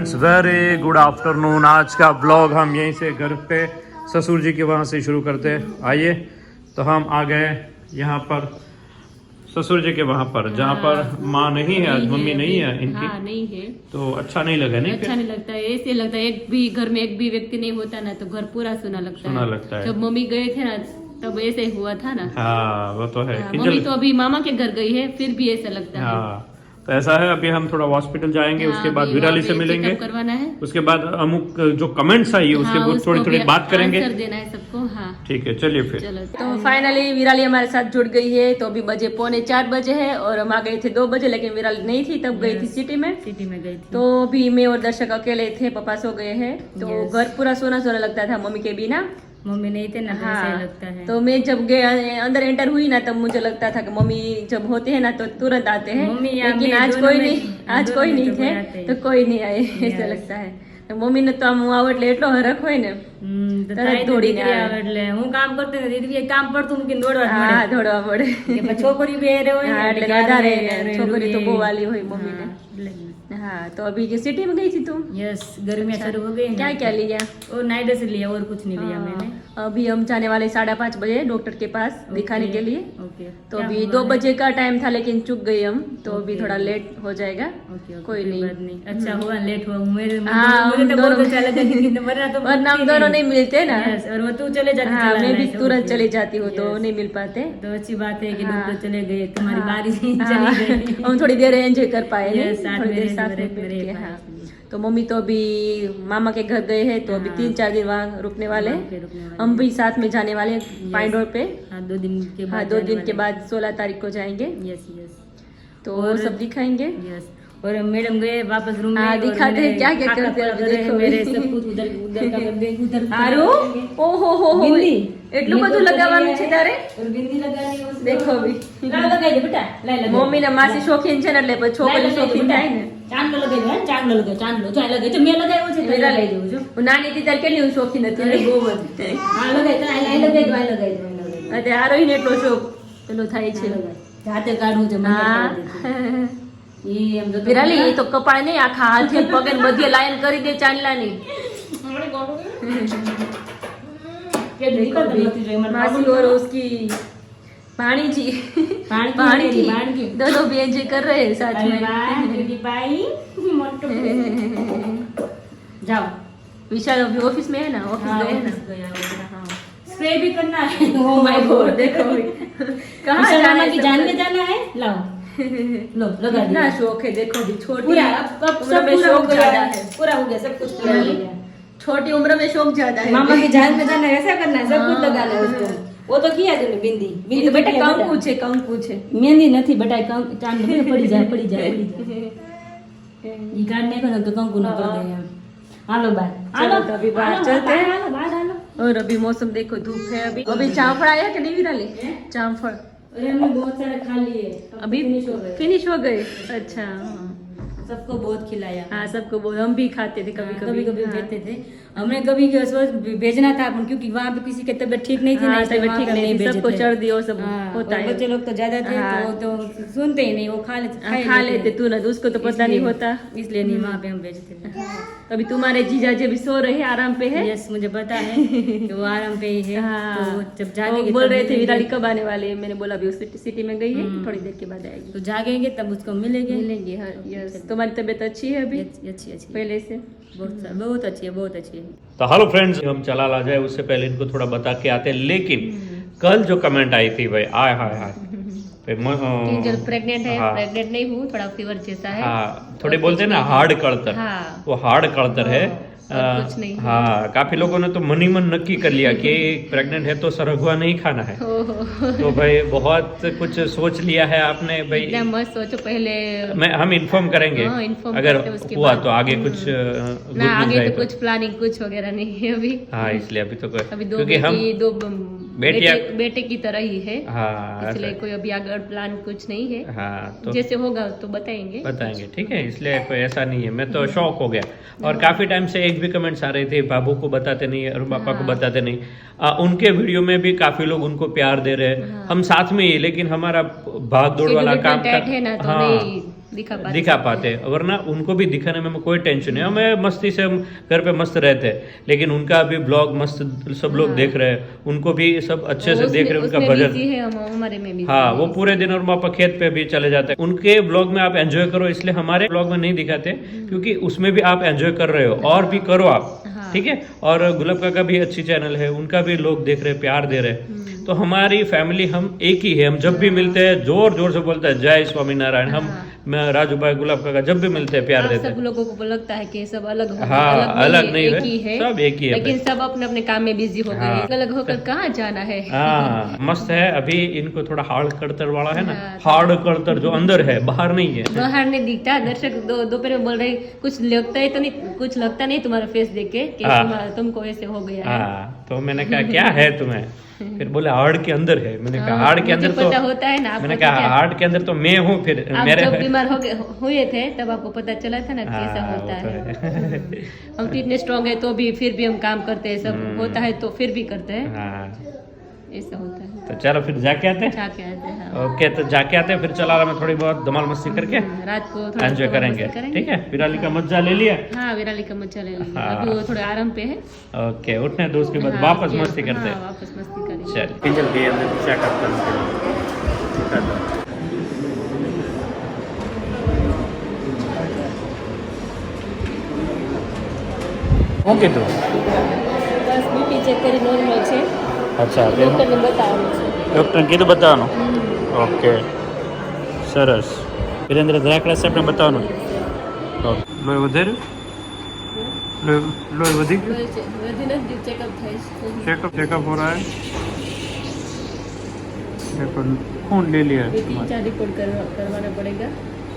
Friends, very good afternoon. आज का blog हम यहीं से घर पे ससुर जी के वहाँ से शुरू करते हैं। आइए, तो हम आ गए यहाँ पर ससुर जी के वहाँ पर, जहाँ पर माँ नहीं है, आज मम्मी नहीं है इनकी। हाँ, नहीं है तो अच्छा नहीं लगा, नहीं अच्छा नहीं लगता है। ऐसे लगता है एक भी घर में एक भी व्यक्ति नहीं होता ना तो घर पूरा सुना लगता है। जब मम्मी गए थे ना तब ऐसे हुआ था ना। हाँ, वो तो है। मम्मी तो अभी मामा के घर गई है, फिर भी ऐसा लगता है। हाँ, तो ऐसा है। अभी हम थोड़ा हॉस्पिटल जाएंगे, उसके बाद विराली से मिलेंगे, करवाना है। उसके बाद अमुक जो कमेंट्स आई है उसके थोड़ी थोड़ी बात करेंगे, आंसर देना है सबको। हाँ, ठीक है, चलिए फिर। चलो, तो फाइनली विराली हमारे साथ जुड़ गई है। तो अभी बजे 3:45 है और हम आ गए थे 2 बजे, लेकिन विराली नहीं थी, तब गई थी सिटी में गई थी। तो अभी मैं और दर्शक अकेले थे, पापा सो गए हैं। तो घर पूरा सोना सोना लगता था मम्मी के बिना। मम्मी नहीं थे ना, हाँ, ऐसा लगता है। तो मैं जब गए अंदर एंटर हुई ना तब मुझे लगता था कि मम्मी जब होते हैं ना तो तुरंत आते हैं, लेकिन आज कोई नहीं थे, तो कोई नहीं आए। ऐसा लगता है। तो मम्मी ने तो आम आवडले એટલો હરખ હોય ને તરત દોડીને આવે। એટલે હું કામ કરતી નથી, દીદી કામ પડતું મૂકીને દોડવા હા, દોડવા પડે। કે છોકરી બે રે હોય હા, એટલે વધારે છોકરી તો બહુ વાલી હોય મમ્મીને। हाँ, तो अभी ये सिटी में गई थी तुम? यस, गर्मियाँ शुरू हो गई। क्या क्या लिया? और नाइट ड्रेस लिया और कुछ नहीं लिया मैंने। अभी हम जाने वाले 5:30 बजे डॉक्टर के पास दिखाने के लिए। ओके, तो अभी 2 बजे का टाइम था, लेकिन चूक गए हम, तो अभी थोड़ा लेट हो जाएगा। कोई नहीं। अच्छा हुआ लेट हुआ। मुझे तो बहुत अच्छा लगा वरना हम दोनों नहीं मिलते ना। और वो तू चले जाती। हाँ, मैं भी तुरंत चली जाती हूँ, तो नहीं मिल पाते। तो अच्छी बात है कि डॉक्टर चले गए, तुम्हारी बारी चली गई। हम थोड़ी देर एंजॉय कर पाए, थोड़ी देर साथ में बैठ के। हाँ, तो मम्मी तो अभी मामा के घर गए हैं, तो अभी 3-4 दिन वहाँ रुकने वाले हैं। हम भी साथ में जाने वाले हैं पाइन रोड पे। 2 दिन के बाद। 2 दिन के बाद 16 तारीख को जाएंगे। यस यस, तो वो सब दिखाएंगे। यस, और मैडम गए वापस रूम में। दिखाते हैं क्या क्या करते हैं। देखो मेरे सब कुछ उधर का कर दे, उधर आरो ओहो बिंदी એટલું બધું લગાવવાનું છે તારે? और बिंदी लगानी है। देखो भी लगाई दे बेटा, लगा મમ્મી ને માસી શોખીન છે ને, એટલે પછી છોકરી શોખીન થાય ને। ચાંદલો લગાઈ દે, ચાંદલો લગાઈ, ચાંદલો ચાય લગાઈ તો મેં લગાવ્યો છે, પેલા લઈ જઉં છું। હું નાની હતી ત્યારે કેટલી હું શોખીન હતી ને, બહુ જ। હા, લગાઈ તો આ લગાઈ દો, આ લગાઈ દો। એટલે આરોહીને એટલો શોખ પેલો થાય છે। જાતે કાઢવું છે મને। હા, એ એમ તો વિરાલી એ તો કપાળ નહીં, આખા હાથે પગે બધી લાઈન કરી દે ચાંદલાની। मासी और उसकी भाणीजी भाणजी दोनों भी एंजॉय कर रहे हैं साथ में। जाओ, विशाल अभी ऑफिस में है ना, ऑफिस गए ना। स्प्रे भी करना है। ओह माय गॉड, देखो कहाँ जाना है, जान में जाना है। लाओ, लो लगा इतना दिया। शौक है। देखो भी छोटी पूरा अब उम्र सब में पूरा हो शौक गया ज्यादा है, है। पूरा हो गया, सब कुछ पूरा हो गया। छोटी उम्र में शौक ज्यादा है। मामा की जान में जाना है, ऐसा करना है, सब कुछ लगाना है उसको। वो तो किया तूने बिंदी। बिंदी तो बेटा कंकु छे। मेहंदी નથી બેટા, ચાંદ પડી જાય। ये काटने को ना तो कंकु ना कर दे। हालो बाहर, चलो तो अभी बाहर चलते हैं। हालो बाहर, हालो। और अभी मौसम देखो, धूप है। अभी जामफल आया कि नहीं विराली? जामफल अरे हमने बहुत सारे खा लिए, अभी फिनिश हो गए। अच्छा, सबको बहुत खिलाया। हाँ, सबको बहुत। हम भी खाते थे कभी कभी भेजते थे। हमने कभी सोच भेजना था, क्योंकि वहाँ पे किसी की तबीयत ठीक नहीं थी ना, तबीयत ठीक नहीं थी, सबको सर्दी और सब होता है। बच्चे लोग तो ज्यादा थे, तो सुनते ही नहीं, वो खा लेते तू ना, उसको तो पता नहीं होता, इसलिए नहीं वहाँ पे हम भेजते थे। अभी तुम्हारे जीजा जी भी सो रहे हैं, आराम पे है। यस, मुझे पता है कि वो आराम पे ही है। तो जब जागेंगे बोल रहे थे विराली कब आने वाले हैं, मैंने बोला अभी उस सिटी में गई है, थोड़ी देर के बाद आएगी। तो जागेंगे तब उसको मिलेंगे। यस, तुम्हारी तबीयत अच्छी है अभी? अच्छी पहले से बहुत अच्छी है, बहुत अच्छी है। तो हेलो फ्रेंड्स, हम चला ला जाए उससे पहले इनको थोड़ा बता के आते, लेकिन कल जो कमेंट आई थी भाई, आय हाय हाय, जो प्रेग्नेंट है। हाँ, प्रेग्नेंट नहीं हूँ, थोड़ा फीवर जैसा है। हाँ, थोड़ी बोलते हैं ना हार्ड कड़तर। हाँ, वो हार्ड कड़तर है। कुछ नहीं। हाँ, काफी लोगों ने तो मन ही मन नक्की कर लिया कि प्रेग्नेंट है तो सरगुआ नहीं खाना है। तो भाई बहुत कुछ सोच लिया है आपने भाई। मत सोचो, पहले हम इन्फॉर्म करेंगे। हाँ, इन्फॉर्म अगर हुआ तो आगे कुछ ना, आगे तो कुछ प्लानिंग कुछ वगैरह नहीं है अभी। हाँ, इसलिए अभी तो अभी दो बेटे की तरह ही है। हाँ, इसलिए कोई अभी आगे प्लान कुछ नहीं है। हाँ, तो जैसे होगा तो बताएंगे, ठीक है। इसलिए कोई ऐसा नहीं है। मैं तो शौक हो गया, और काफी टाइम से एक भी कमेंट्स आ रहे थे, बाबू को बताते नहीं और पापा को बताते नहीं। उनके वीडियो में भी काफी लोग उनको प्यार दे रहे हैं। हम साथ में ही, लेकिन हमारा भाग दौड़ वाला काम है ना, तो नहीं दिखा पाते हैं, वरना उनको भी दिखाने में हमें कोई टेंशन नहीं, हमें मस्ती से हम घर पे मस्त रहते हैं, लेकिन उनका भी ब्लॉग मस्त सब लोग देख रहे हैं, उनको भी सब अच्छे से देख रहे हैं, उनका भजन, हमारे में भी हाँ वो पूरे दिन और पापा खेत पे भी चले जाते हैं, उनके ब्लॉग में आप एंजॉय करो, इसलिए हमारे ब्लॉग में नहीं दिखाते क्योंकि उसमें भी आप एंजॉय कर रहे हो और भी करो आप, ठीक है। और गुलाब काका भी अच्छी चैनल है, उनका भी लोग देख रहे हैं, प्यार दे रहे हैं, तो हमारी फैमिली हम एक ही है। हम जब भी मिलते हैं जोर जोर से बोलते हैं जय स्वामीनारायण, हम मैं राजू भाई गुलाब काका जब भी मिलते हैं प्यार देते हैं। सब लोगों को लगता है कि सब अलग हो, हाँ अलग नहीं है, सब एक ही है, लेकिन सब अपने अपने काम में बिजी हो गए, अलग होकर कहाँ जाना है। हाँ मस्त है। अभी इनको थोड़ा हार्ड कड़तर वाला है ना, हार्ड कड़तर जो अंदर है, बाहर नहीं है, बाहर नहीं दिखता। दर्शक दोपहर में बोल रहे कुछ लगता है तो नहीं, कुछ लगता नहीं तुम्हारा फेस देख के कि तुमको ऐसे हो गया है। तो मैंने कहा क्या है तुम्हें, फिर बोले हार्ड के अंदर है। मैंने कहा हार्ड के अंदर तो पता होता है ना, मैंने कहा हार्ड के अंदर तो मैं हूँ। फिर मेरे जब बीमार हुए थे तब आपको पता चला था ना कैसा होता है। हम तो इतने स्ट्रॉन्ग है तो भी फिर भी हम काम करते हैं, सब होता है तो फिर भी करते हैं, ऐसा होता है। तो चलो फिर जाके आते हैं, ओके तो जाके आते हैं, फिर चला रहा मैं थोड़ी बहुत धमाल मस्ती करके रात को एंजॉय करेंगे, ठीक है। विराली का मजा ले लिया, हाँ विराली का मजा ले लिया, अभी वो थोड़े आराम पे है। ओके उठने दो, उसके बाद वापस मस्ती करते हैं, वापस मस्ती करेंगे। चल पिंजल के अंदर चेक करते हैं। ઓકે તો બસ બીપી ચેક કરી નોર્મલ છે। અચ્છા ડોક્ટરને બતાવવાનું છે, ડૉક્ટરને કીધું બતાવવાનું, ઓકે સરસ। વિરેન્દ્ર દ્રાકડા સાહેબને બતાવવાનું, લોહી વધાર્યું, લોહી વધી ગયું, વધી નથી, ચેકઅપ થાય છે, चेकअप हो रहा है, खून ले लिया है, 3-4 रिपोर्ट करवाना पड़ेगा।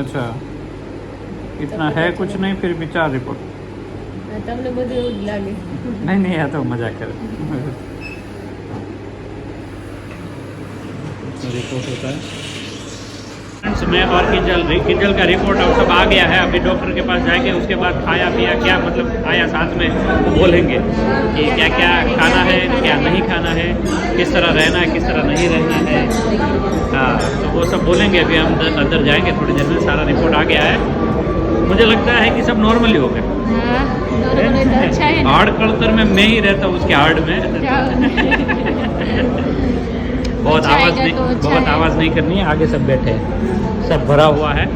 अच्छा इतना है कुछ नहीं, फिर भी 4 रिपोर्ट, તમને બધું એવું જ લાગે। नहीं आ तो मजाक कर रिपोर्ट होता है। फ्रेंड्स मैं और किंजल का रिपोर्ट अब सब आ गया है, अभी डॉक्टर के पास जाएंगे, उसके बाद खाया पिया क्या मतलब आया साथ में वो बोलेंगे कि क्या क्या खाना है क्या नहीं खाना है, किस तरह रहना है किस तरह नहीं रहना है, हाँ तो वो सब बोलेंगे। अभी हम अंदर जाएंगे थोड़ी देर में, सारा रिपोर्ट आ गया है, मुझे लगता है कि सब नॉर्मल ही हो गए। अच्छा है, हार्ड कल्चर में मैं ही रहता हूँ उसके हार्ड में बहुत आवाज़ नहीं, बहुत आवाज़ नहीं करनी है, आगे सब बैठे हैं, सब भरा हुआ है,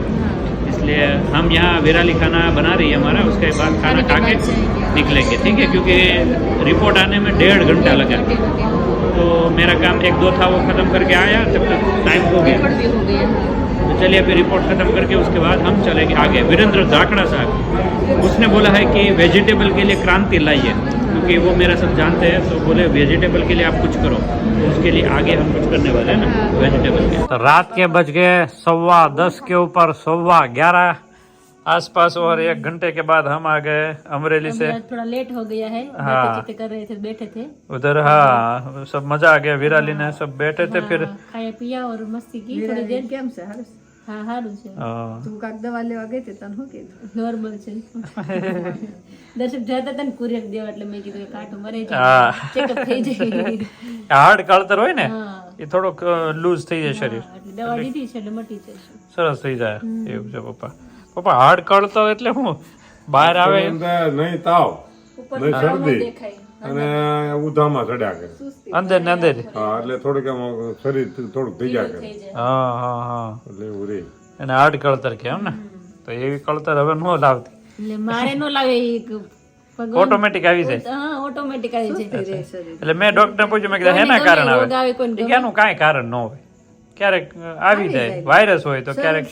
इसलिए हम यहाँ विराली खाना बना रही है हमारा, उसके बाद खाना खा के निकलेंगे, ठीक है। क्योंकि रिपोर्ट आने में 1.5 घंटा लगा, तो मेरा काम 1-2 था वो ख़त्म करके आया, तब तक टाइम हो गया। तो चलिए अभी रिपोर्ट ख़त्म करके उसके बाद हम चलेंगे आगे। वीरेंद्र धाकड़ा साहब उसने बोला है कि वेजिटेबल के लिए क्रांति लाइए, क्योंकि वो मेरा सब जानते हैं, तो बोले वेजिटेबल के लिए आप कुछ करो, तो उसके लिए आगे हम कुछ करने वाले हैं ना वेजिटेबल के। तो रात के बज गए 10:15 के ऊपर 11:15 आसपास, और 1 घंटे के बाद हम आ गए अमरेली से। थोड़ा लेट हो गया है, हाँ कर रहे थे, बैठे थे उधर, हाँ सब मजा आ गया, विराली ने सब बैठे थे, फिर खाया पिया और मस्ती की थोड़ी देर। કેમ છે હારું? હા હારું છે। તું કાક દવા લેવા ગઈ હતી તને શું કીધું? નોર્મલ છે। દર્શક જતા હતા ને કુરિયર દેવા, એટલે મેં કીધું કાઠું મરે જાય, ચેકઅપ થઈ જાય। હાર્ડ કળતર હોય ને એ થોડોક લૂઝ થઈ જાય શરીર, દવા દીધી છે એટલે મટી જશે, સરસ થઈ જાય એવું છે। પપ્પા હાર્ડ કળતર એટલે શું બહાર આવે નહીં, તાવ નહીં, શરદી અને ઉધામાં ચડ્યા કરે અંદર ને અંદર, હા એટલે થોડીક આમ શરીર થોડુંક થઈ જાય કરે, હા હા હા એટલે એવું રે એને હાર્ડ કળતર કે એમ ને। તો એવી કળતર હવે ન લાવતી, એટલે મારે નો લાગે, ઓટોમેટિક આવી જાય, હા ઓટોમેટિક આવી જાય। એટલે મેં ડોક્ટર પૂછ્યું, મેં કીધું હેના કારણ આવે, એનું કાંઈ કારણ ન હોય, ક્યારેક આવી જાય, વાયરસ હોય તો ક્યારેક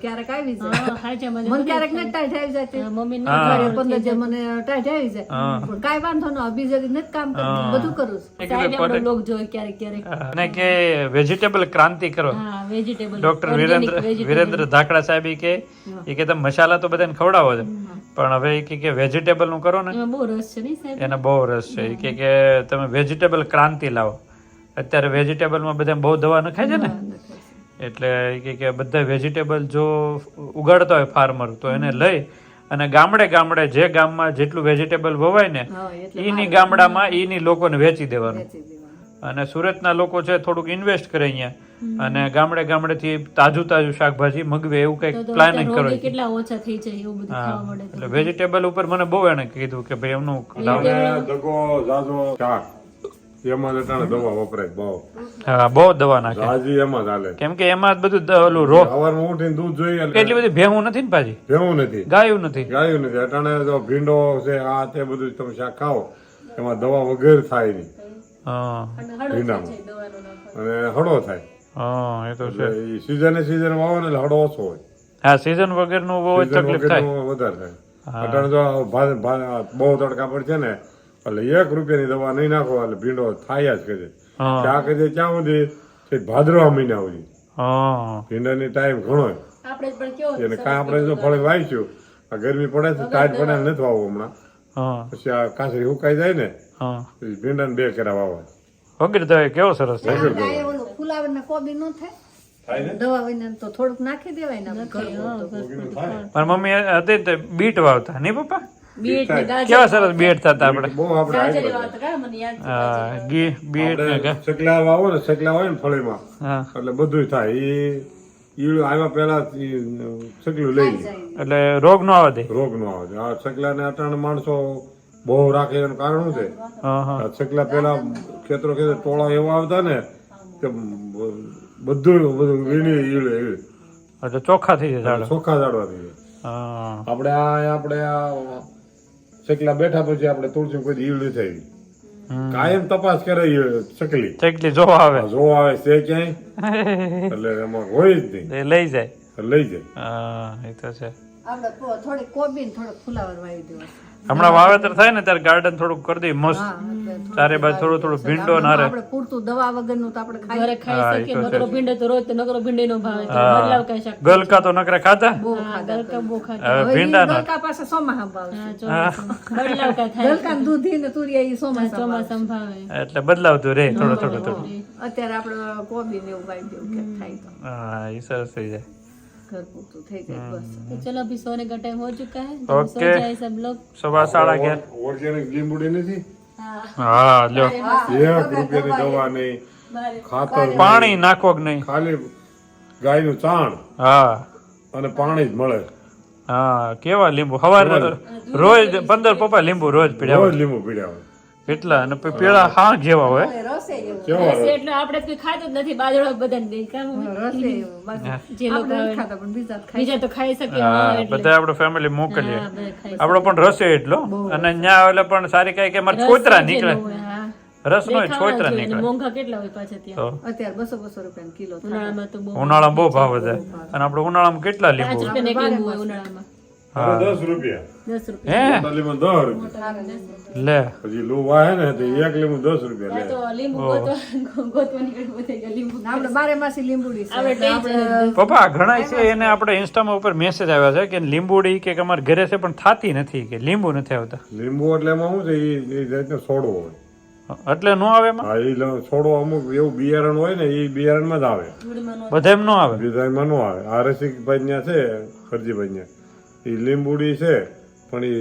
ક્યારેક આવી જાય, મને ક્યારેક ને ટાઈટ આવી જાય, મમ્મી ને 15 જે મને ટાઈટ આવી જાય, પણ કાંઈ વાંધો ન, બીજે નથી કામ કરતી, બધું કરું છું, સાહેબ આપણો લોક જોઈ ક્યારેક ક્યારેક, અને કે વેજીટેબલ ક્રાંતિ કરો। હા વેજીટેબલ, ડોક્ટર વિરેન્દ્ર ધાકડા સાહેબ કે તમે મસાલા તો બધાને ખવડાવો છો, પણ હવે કે વેજીટેબલ નું કરો ને, એમાં બહુ રસ છે નહીં સાહેબ, એને બહુ રસ છે, કે તમે વેજીટેબલ ક્રાંતિ લાવો। અત્યારે વેજીટેબલમાં બધા બહુ દવા નખાય છે ને, એટલે કે બધા વેજીટેબલ જો ઉગાડતા હોય ફાર્મર, તો એને લઈ અને ગામડે જે ગામમાં જેટલું વેજીટેબલ વવાય ને ઈની ગામડામાં ઈની લોકોને વેચી દેવાનું, અને સુરતના લોકો છે થોડુંક ઇન્વેસ્ટ કરે અહીંયા, અને ગામડેથી તાજું શાકભાજી મગવે એવું કંઈક પ્લાનિંગ કરો. કેટલા ઓછા થઈ જાય એવું બધું ખાવા મળે તો. એટલે વેજીટેબલ ઉપર મને બહુ એને કીધું કે ભાઈ એમનું આપણે દગો જાજો શાક એમાં જ અટાણે દવા વપરાય બહુ હા બહુ દવા નાખે હાજી એમાં જ હાલે. કેમ કે એમાં જ બધું ઓલું સવારમાં ઉઠીને દૂધ જોઈએ એટલે એટલી બધી ભેહું નથી ને પાછી ભેવું નથી ગાયું નથી. ગાયું નથી. અટાણે જો ભીંડો છે આ તે બધું તમે શાક ખાઓ એમાં દવા વગર થાય નહીં હા ભીંડામાં અને હળો થાય. હા એ તો છે. એટલે ઈ સીઝન વાવો ને એટલે હળો ઓછો હોય. હા સીઝન વગરનું બહુ જ સીઝન તકલીફ થાય. વગરનું વધારે થાય. અટાણે જો બહુ તડકા પર છે ને એટલે 1 રૂપિયાની દવા નહીં નાખો એટલે ભીંડો થાય જ કરે. હા શાક જે ક્યાં સુધી છે ભાદરવા મહિના સુધી હા ભીંડાની ટાઈમ ઘણો હોય. આપણે પણ કેવો એને કાંઈ આપણે જો ફળે વાવીશું આ ગરમી પડે છે ટાઈટ પડે નથી વાવવું હમણાં. હા પછી આ કાંસરી સુકાઈ જાય ને હા પછી ભીંડાને 2 કેરા વાવવા. વગર દવાએ કેવો સરસ થાય. વગર દવા. કાંઈ ઓલું ફુલાવર ને કોબી નો થાય દવા વિના તો થોડુંક નાખી દેવાય ને આપણે ઘરનું તો. મારી મમ્મી હતી ને તે બીટ વાવતા નહીં પપ્પા? બીટ ને ગાજર કેવા સરસ બીટ થતા આપણે. બહુ આપણે ગાજર હાઈ વાવતા કા મને યાદ છે. હા બીટ ને આપણે સકલા વાવો ને સકલા હોય ને ફળીમાં હા એટલે બધું થાય. ઈ આવ્યા પહેલા સકલું લઈ લે એટલે રોગ નો આવે દે. રોગ નો આવે. આ સકલાને અટાણે માણસો બહુ રાખે એનું કારણ શું છે? હા હા આ સકલા પેલા ખેતરો ટોળા એવા આવતા ને કે બધું વીણી ઈળે એટલે ચોખ્ખા થઈ જાય ઝાડ. ચોખ્ખા ઝાડવા થઈ જાય. હા આપણે આ સકલા બેઠા પછી આપણે તુલસી કોઈ ઈળ નથી આવી. કાયમ તપાસ કરે સકલી ચકલી જોવા આવે જો આવે છે ક્યાંય એટલે એમાં હોય જ નહીં. એ લઈ જાય. લઈ જાય. હા એ તો છે. આપણે થોડી કોબી ને થોડોક ફુલાવર વાવી દેવા. હમણાં વાવેતર થાય ને ત્યારે ગાર્ડન થોડુંક કરી દઈએ મસ્ત. ચારે બાજુ થોડું ભીંડો નારે. આપણે પૂરતું દવા વગરનું તો આપણે ખાઈ ઘરે ખાઈ શકીએ. નકરો ભીંડો તો રોજ તો નકરો ભીંડો નો ભાવે તો હા. બદલાવ કઈ શકે. ગલકા તો નકરા ખાતા. હા ગલકા બહુ ખાતા. હવે ભીંડા ના ગલકા પાસે સોમાહા ભાવશે. હા, ચોમાસામાં. બદલાવ કઈ થાય ગલકા ને દૂધી ને તુરિયા ઈ સોમાસા ભાવશે. ચોમાસામાં ભાવે. એટલે બદલાવતું રે થોડું. અત્યારે આપણે કોબી ને એવું વાવી દેવું કે થાય તો હા એ સરસ થઈ જાય. ઘર પૂરતું થઈ જાય બસ. तो चलो अभी सोने का टाइम हो चुका है. तो ओके. सो जाए सब लोग. સવા 11:30. ઓર્ગેનિક લીંબુડી નથી. હા લ્યો 1 રૂપિયાની દવા નહીં, ખાતર પાણી નાખો કે નહીં. ખાલી ગાયનું ચાણ હા અને પાણી જ મળે. હા કેવા લીંબુ સવારે રોજ 15 પપ્પા લીંબુ રોજ પીડ્યા રોજ હોય. લીંબુ પીડ્યા હોય. એટલા અને પછી પેલા હા જેવા હોય. રસે એવું કેવા બસ એટલે આપણે કોઈ ખાતું જ નથી. બાજરો બધાને દે કામ રસે એવું બાકી જે લોકો આપણે નથી ખાતા પણ બીજા જ ખાય. બીજા તો ખાઈ શકે. હા હા, એટલે. બધા આપણે ફેમિલી મોકલીએ. હા, બધા ખાઈ આપણો પણ રસ એટલો અને ન્યા એટલે પણ સારી કઈ કે મારે છોતરા નીકળે. હા. રસ નો ખાવા છોતરા જોઈએ. અને નીકળે. મોંઘા કેટલા હોય પાછા ત્યાં. તો અત્યારે 200 રૂપિયા કિલો થાય. ઉનાળામાં તો બહુ ઉનાળામાં બહુ ભાવ વધે અને આપણે ઉનાળામાં કેટલા 5 લીંબુ. રૂપિયા એક લીંબુ હોય ઉનાળામાં. હવે 10 રૂપિયા 10 રૂપિયા. હે મોટા લીંબુ 10 રૂપિયા લે પછી લૂ વાહે ને તો 1 લીંબુ 10 રૂપિયા લે. તો લીંબુ ગોતવા નીકળવું થઈ ગયા લીંબુ. આપણે બારેમાસી લીંબુડી છે. આપણે ટેન્શન પપ્પા ઘણા છે એને આપણે ઇન્સ્ટામાં ઉપર મેસેજ આવ્યા છે કે લીંબુડી કે અમારે ઘરે છે પણ થાતી નથી કે લીંબુ નથી આવતા. લીંબુ એટલે એમાં શું છે એ જાતનો છોડવો હોય. એટલે નો આવે એમાં. હા એ છોડવો અમુક એવું બિયારણ હોય ને એ બિયારણમાં જ આવે. બધા એમ નો આવે. બીજામાં નો આવે. આ રસિકભાઈ ત્યાં છે ખરજીભાઈ ત્યાં એ લીંબુડી છે પણ એ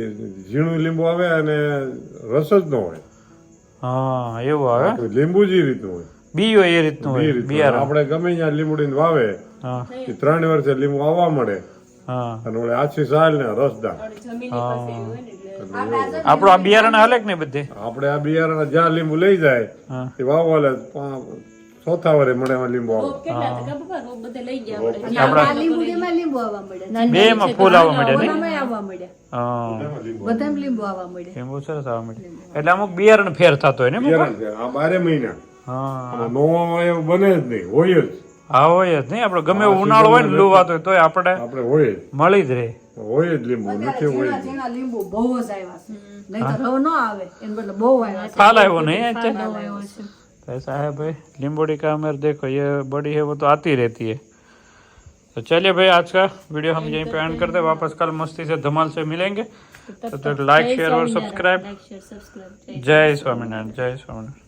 ઝીણું લીંબુ આવે અને રસ જ ન હોય. હા એવું આવે. લીંબુ જ એ રીતનું હોય. બીયો એ રીતનું એ હોય રીતનું. બિયારણ. આપણે ગમે ત્યાં લીંબુડી વાવે હા એ 3 વર્ષે લીંબુ આવવા મળે હા અને ઓલે આછી સાલ ને રસદાર. આપણું આ બિયારણ હાલે કે નહીં બધે. આપણે આ બિયારણ જ્યાં લીંબુ લઈ જાય હા એ વાવવા લે ચોથા વરે મળે એમાં લીંબુ આવે. કેટલા હતા પપ્પા? રોગ બધે લઈ ગયા આપણે. આ લીંબુડીમાં લીંબુ આવવા મળ્યા. બે માં ફૂલ આવવા મળે નહીં. ઓનામાં આવવા મળ્યા. હા બધામાં લીંબુ આવવા મળ્યા. લીંબુ સરસ આવવા મળે એટલે અમુક બિયારણ ફેર થતો હોય ને પપ્પા. બિયારણ છે આ 12 મહિના હા અને નોવામાં એવું બને જ નહીં. હોય જ હા હોય જ નહીં. આપણે ગમે એવું ઉનાળો હોય ને લુવાતો હોય તોય આપણે આપણે હોય જ મળી જ રહે. હોય જ લીંબુ નથી હોય જ. જેના લીંબુ બહુ જ આવ્યા છે. નહીં તો રવ ન આવે એને બદલે બહુ આવ્યા છે. फाल है वो नहीं है अच्छा। આવ્યો છે. तो ऐसा है भाई लिम्बोड़ी का मेरे देखो ये बड़ी है वो तो आती रहती है। तो चलिए भाई आज का वीडियो हम यहीं पे एंड करते हैं। वापस कल मस्ती से धमाल से मिलेंगे। तो लाइक शेयर और सब्सक्राइब। Like share subscribe. जय स्वामीनारायण जय स्वामीनारायण।